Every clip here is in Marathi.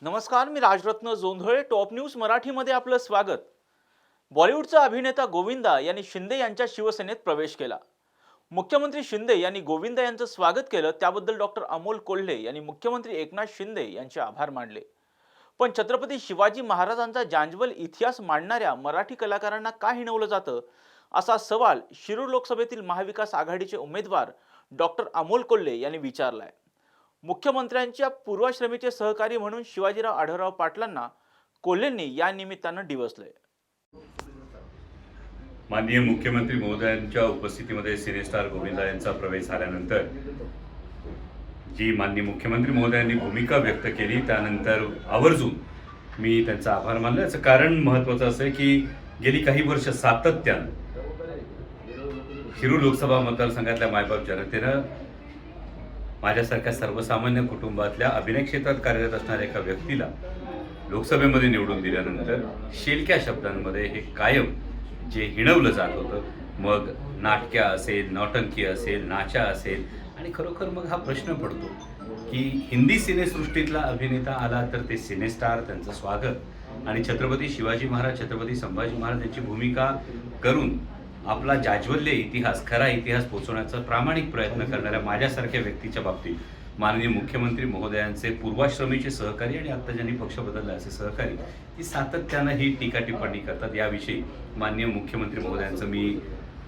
नमस्कार, मी राजरत्न जोंधळे. टॉप न्यूज मराठीमध्ये आपलं स्वागत. बॉलिवूडचा अभिनेता गोविंदा यांनी शिंदे यांच्या शिवसेनेत प्रवेश केला. मुख्यमंत्री शिंदे यांनी गोविंदा यांचं स्वागत केलं, त्याबद्दल डॉक्टर अमोल कोल्हे यांनी मुख्यमंत्री एकनाथ शिंदे यांचे आभार मानले. पण छत्रपती शिवाजी महाराजांचा जांजवल इतिहास मांडणाऱ्या मराठी कलाकारांना का हिणवलं जातं, असा सवाल शिरूर लोकसभेतील महाविकास आघाडीचे उमेदवार डॉक्टर अमोल कोल्हे यांनी विचारलाय. मुख्यमंत्र्यांच्या पूर्वाश्रमीचे सहकारी म्हणून शिवाजीराव आढळराव पाटलांना कोल्हेंनी या निमित्तानं डिवचलंय. माननीय मुख्यमंत्री महोदयांच्या उपस्थितीमध्ये सिनेस्टार गोविंदा यांचा प्रवेश झाल्यानंतर जी माननीय मुख्यमंत्री महोदयांनी भूमिका व्यक्त केली, त्यानंतर आवर्जून मी त्यांचा आभार मानले. याचं कारण महत्त्वाचं असं आहे की गेली काही वर्ष सातत्यानं शिरूर लोकसभा मतदारसंघातल्या मायबाप जनतेनं माझ्यासारख्या सर्वसामान्य कुटुंबातल्या अभिनय क्षेत्रात कार्यरत असणाऱ्या एका व्यक्तीला लोकसभेमध्ये निवडून दिल्यानंतर शेलक्या शब्दांमध्ये हे कायम जे हिणवलं जात होतं, मग नाटक्या असेल, नौटंकी असेल, नाचा असेल, आणि खरोखर मग हा प्रश्न पडतो की हिंदी सिनेसृष्टीतला अभिनेता आला तर ते सिनेस्टार, त्यांचं स्वागत आणि छत्रपती शिवाजी महाराज, छत्रपती संभाजी महाराज यांची भूमिका करून आपला जाज्वल्य इतिहास, खरा इतिहास पोचवण्याचा प्रामाणिक प्रयत्न करणाऱ्या माझ्यासारख्या व्यक्तीच्या बाबतीत माननीय मुख्यमंत्री महोदयांचे पूर्वाश्रमीचे सहकारी आणि आत्ता ज्यांनी पक्ष बदलला असे सहकारी ही सातत्यानं ही टीका टिप्पणी करतात. याविषयी माननीय मुख्यमंत्री महोदयांचं मी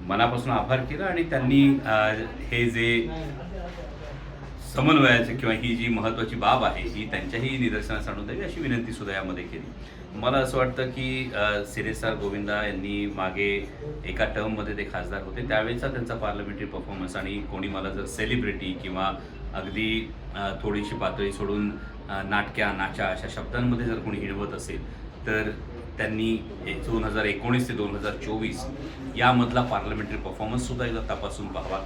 मनापासून आभार केला आणि त्यांनी हे जे समन्वयाचं किंवा ही जी महत्त्वाची बाब आहे ही त्यांच्याही निदर्शनास आणून द्यावी अशी विनंती सुद्धा यामध्ये केली. मला असं वाटतं की सिनेस्टार गोविंदा यांनी मागे एका टर्ममध्ये ते खासदार होते, त्यावेळेचा त्यांचा पार्लमेंटरी परफॉर्मन्स आणि कोणी मला जर सेलिब्रिटी किंवा अगदी थोडीशी पातळी सोडून नाटक्या, नाचा अशा शब्दांमध्ये जर कोणी हिणवत असेल तर त्यांनी 2019 ते 2024 यामधला पार्लमेंटरी परफॉर्मन्ससुद्धा एकदा तपासून पाहावा.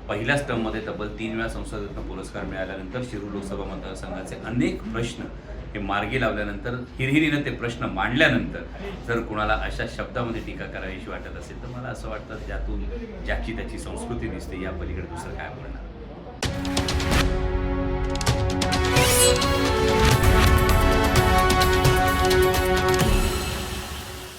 पहिल्याच टर्ममध्ये तब्बल 3 वेळा संसदेतून पुरस्कार मिळाल्यानंतर शिरूर लोकसभा मतदारसंघाचे अनेक प्रश्न हे मार्गी लावल्यानंतर, हिरहिरीनं ते प्रश्न मांडल्यानंतर जर कुणाला अशा शब्दामध्ये टीका करावीशी वाटत असेल तर मला असं वाटतं ज्यातून ज्याची त्याची संस्कृती दिसते, या पलीकडे दुसरं काय बोलणार.